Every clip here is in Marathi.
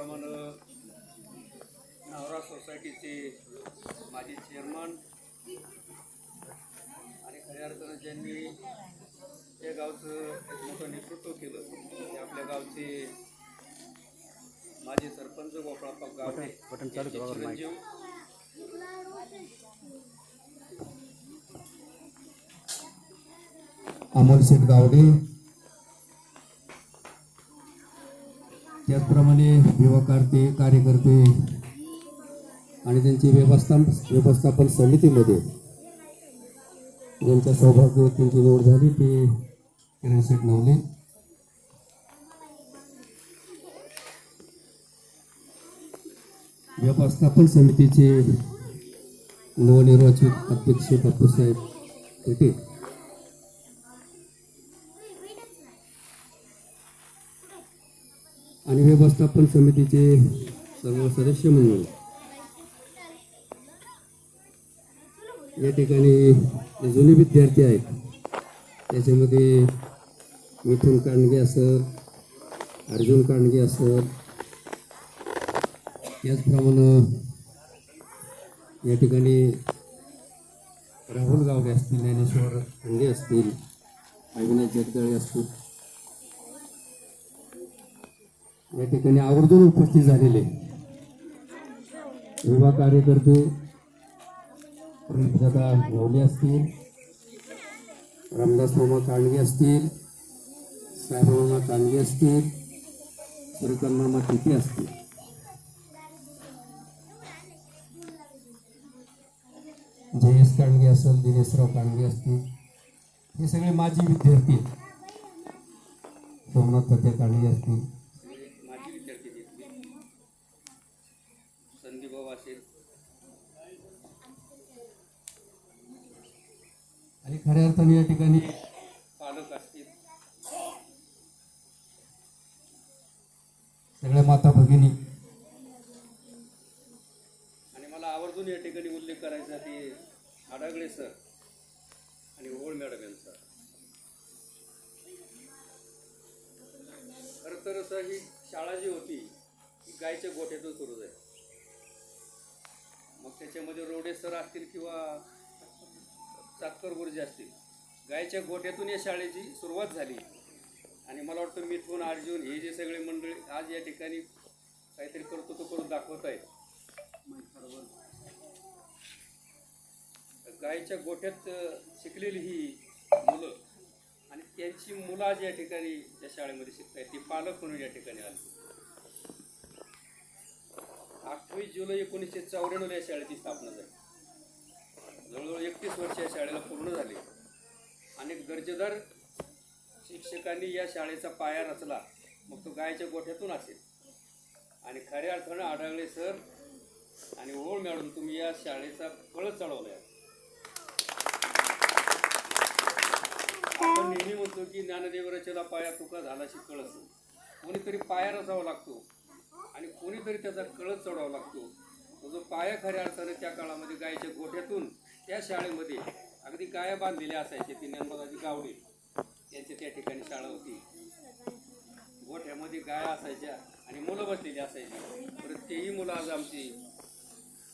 त्याचप्रमाणे नवरा सोसायटीचे माजी चेअरमन आणि खऱ्या अर्थानं ज्यांनी या गावचं एक मोठं नेतृत्व केलं ते आपल्या गावचे माजी सरपंच गोपाळप्पा गावडे चिरंजीव अमोल शेठ गावडे, त्याचप्रमाणे युवा कार्यकर्ते आणि त्यांची व्यवस्थापन समितीमध्ये ज्यांच्या सौभाग्यवतींची निवड झाली ते किरण शेठ नवले. व्यवस्थापन समितीचे नवनिर्वाचित अध्यक्ष बापूसाहेब पेटे, आणि व्यवस्थापन समितीचे सर्व सदस्य मंडळ. या ठिकाणी जे जुने विद्यार्थी आहेत त्याच्यामध्ये मिथुन कांडगे असर, अर्जुन कांडगे असर, याचप्रमाणे या ठिकाणी राहुल गावडे असतील, ज्ञानेश्वर खंडे असतील, अविनाश जगदाळे असतील, या ठिकाणी आवर्जून उपस्थित झालेले युवा कार्यकर्ते दादा नवले असतील, रामदास मामा कांडगे असतील, साहेब मामा कांडगे असतील, सूर्यकांत मामा तिथे असतील, जयेश कांडगे असेल, दिनेशराव कांडगे असतील, हे सगळे माजी विद्यार्थी. सोमनाथ तात्या कांडगे असतील, माजी विद्यार्थी संदीप भाऊ असेल, आणि खऱ्या अर्थाने या ठिकाणी पालक असतील, सगळ्या माता भगिनी. आणि मला आवर्जून या ठिकाणी उल्लेख करायचा ते आडागळे सर आणि ओळ मॅडम यांचा. खरं तर असं ही शाळा जी होती ही गायच्या गोठ्यातून सुरू झाली. मग त्याच्यामध्ये रोडे सर असतील किंवा चातकर गुरुजी असतील, गायच्या गोठ्यातून या शाळेची सुरुवात झाली. आणि मला वाटतं मिथुन, अर्जुन हे जे सगळे मंडळी आज या ठिकाणी काहीतरी कर्तृत्व करून दाखवत आहेत. गायच्या गोठ्यात शिकलेली ही मुलं आणि त्यांची मुलं आज या ठिकाणी या शाळेमध्ये शिकत आहेत, ती पालक म्हणून या ठिकाणी आली. 28 जुलै 1994 या शाळेची स्थापना झाली. जवळजवळ 31 वर्ष या शाळेला पूर्ण झाली. अनेक दर्जेदार शिक्षकांनी या शाळेचा पाया रचला, मग तो गायच्या गोठ्यातून असेल. आणि खऱ्या अर्थानं आढळले सर आणि ओळ मॅडम तुम्ही या शाळेचा कळस चढवला आहे. आपण नेहमी म्हणतो की ज्ञानदेव रचला पाया तुका झालाशी कळस. कोणीतरी पाया रचावा लागतो आणि कोणीतरी त्याचा कळस चढवावा लागतो. तो जो पाया खऱ्या अर्थाने त्या काळामध्ये गायच्या गोठ्यातून त्या शाळेमध्ये अगदी गाया बांधलेल्या असायचे. ती ज्ञानदादाजी गावडे यांची त्या ठिकाणी शाळा होती. गोठ्यामध्ये गाया असायच्या आणि मुलं बसलेली असायची. तर तेही मुलं आज आमची,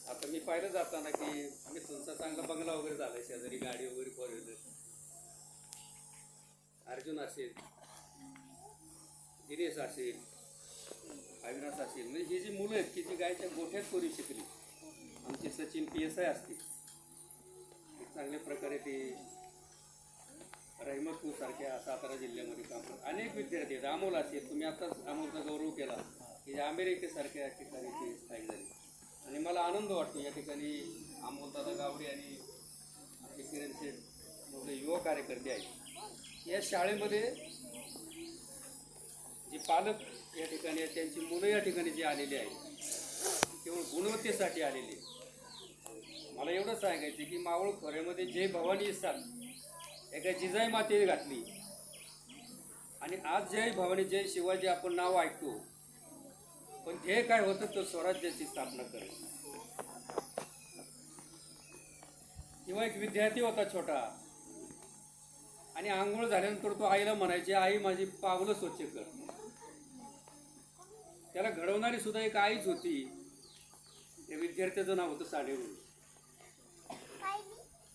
आता मी पाहिलं जाताना की आम्ही तुमचा चांगला बंगला वगैरे झाला, शेजारी गाडी वगैरे फोर व्हीलर. अर्जुन असेल, दिनेश असेल, अविनाश असेल, म्हणजे ही जी मुलं आहेत की जी गायच्या गोठ्यात पूर्वी शिकली. आमचे सचिन PSI असतील, चांगल्या प्रकारे ते रहिमतपूर सारख्या सातारा जिल्ह्यामध्ये काम करतात. अनेक विद्यार्थी आहेत. अमोल असेल, तुम्ही आताच अमोलचा गौरव केला की अमेरिकेसारख्या ठिकाणी ते स्थायिक झाले. आणि मला आनंद वाटतो या ठिकाणी अमोलदादा गावडे आणि किरण शेठ मोठे युवा कार्यकर्ते आहेत. या शाळेमध्ये जे पालक या ठिकाणी आहेत त्यांची मुलं या ठिकाणी जी आलेली आहेत केवळ गुणवत्तेसाठी आलेली. मला एवढं सांगायचं की मावळ खोऱ्यामध्ये जय भवानी साथ एका जिजाई मातेने घातली. आणि आज जय भवानी जय शिवाजी आपण नाव ऐकतो, पण ध्येय काय होतं तर स्वराज्याची स्थापना करायची. किंवा एक विद्यार्थी होता छोटा आणि आंघोळ झाल्यानंतर तो आईला म्हणायचे, आई माझी पावलं स्वच्छ कर. त्याला घडवणारी सुद्धा एक आईच होती. त्या विद्यार्थ्याचं नाव होतं साडेगुरु.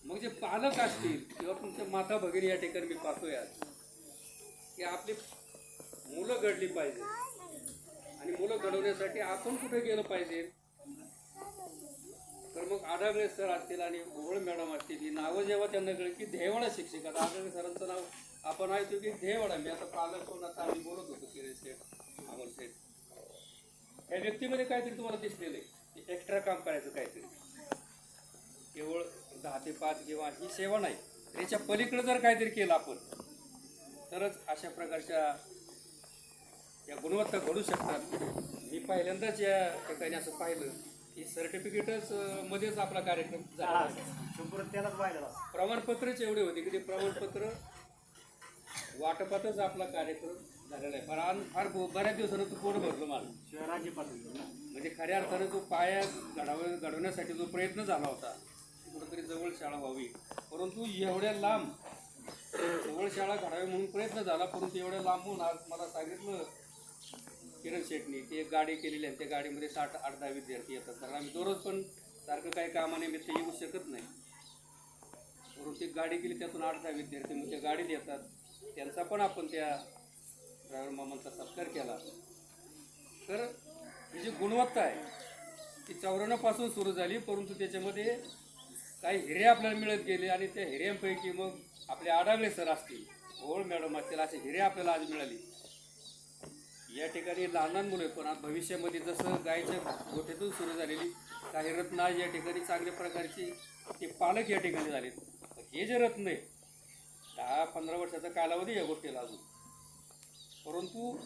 मग जे पालक असतील किंवा तुमच्या माता भगिनी या ठिकाणी मी पाहतोय आज की आपली मुलं घडली पाहिजे. आणि मुलं घडवण्यासाठी आपण कुठे गेलं पाहिजे, तर मग आढागळे सर असतील आणि ओवळ मॅडम असतील, ही नावं जेव्हा त्यांना कळली की ध्येयवाडा शिक्षक. आता आढागळे सरांचं नाव आपण ऐकतो की ध्येयवाडा. मी आता पालक होऊन आता आम्ही बोलत होतो किरण सेठ, अमोल सेठ. या व्यक्तीमध्ये काहीतरी तुम्हाला दिसलेलं आहे, एक्स्ट्रा काम करायचं काहीतरी. केवळ 10 ते 5 किंवा ही सेवा नाही, त्याच्या पलीकडे जर काहीतरी केलं आपण तरच अशा प्रकारच्या या गुणवत्ता घडू शकतात. मी पहिल्यांदाच या ठिकाणी असं पाहिलं की सर्टिफिकेटच मध्येच आपला कार्यक्रम झाला. प्रमाणपत्रच एवढे होते की ते प्रमाणपत्र वाटपातच आपला कार्यक्रम झालेला आहे. फार बऱ्याच दिवसानं तू पोट भरलं मला. राज्य म्हणजे खऱ्या अर्थानं तो पाया घडवण्यासाठी जो प्रयत्न झाला होता कुठंतरी जवळ शाळा व्हावी, परंतु एवढ्या लांब जवळ शाळा घडावी म्हणून प्रयत्न झाला, परंतु एवढ्या लांबून आज मला सांगितलं किरण शेटनी की एक गाडी केलेली आहे, त्या गाडीमध्ये 60-80 विद्यार्थी येतात. कारण आम्ही दररोज पण सारखं काही कामानिमित्त येऊ शकत नाही, परंतु एक गाडी केली त्यातून 8-10 विद्यार्थी मग त्या गाडीत येतात. त्यांचा पण आपण त्या ड्रायव्हर मामांचा सत्कार केला. तर ही जी गुणवत्ता आहे ती 94 पासून सुरू झाली, परंतु त्याच्यामध्ये काही हिरे आपल्याला मिळत गेले आणि त्या हिऱ्यांपैकी मग आपले आढागळे सर असतील, ओळ मॅडम असतील, असे हिरे आपल्याला आज मिळाली. या ठिकाणी लहान लहान मुलं पण आज भविष्यामध्ये जसं गायच्या गोठ्यातून सुरू झालेली काही रत्न आज या ठिकाणी चांगल्या प्रकारची ते पालक या ठिकाणी झालेत. हे जे रत्न आहे 10-15 वर्षाचा कालावधी या गोष्टीला अजून, परंतु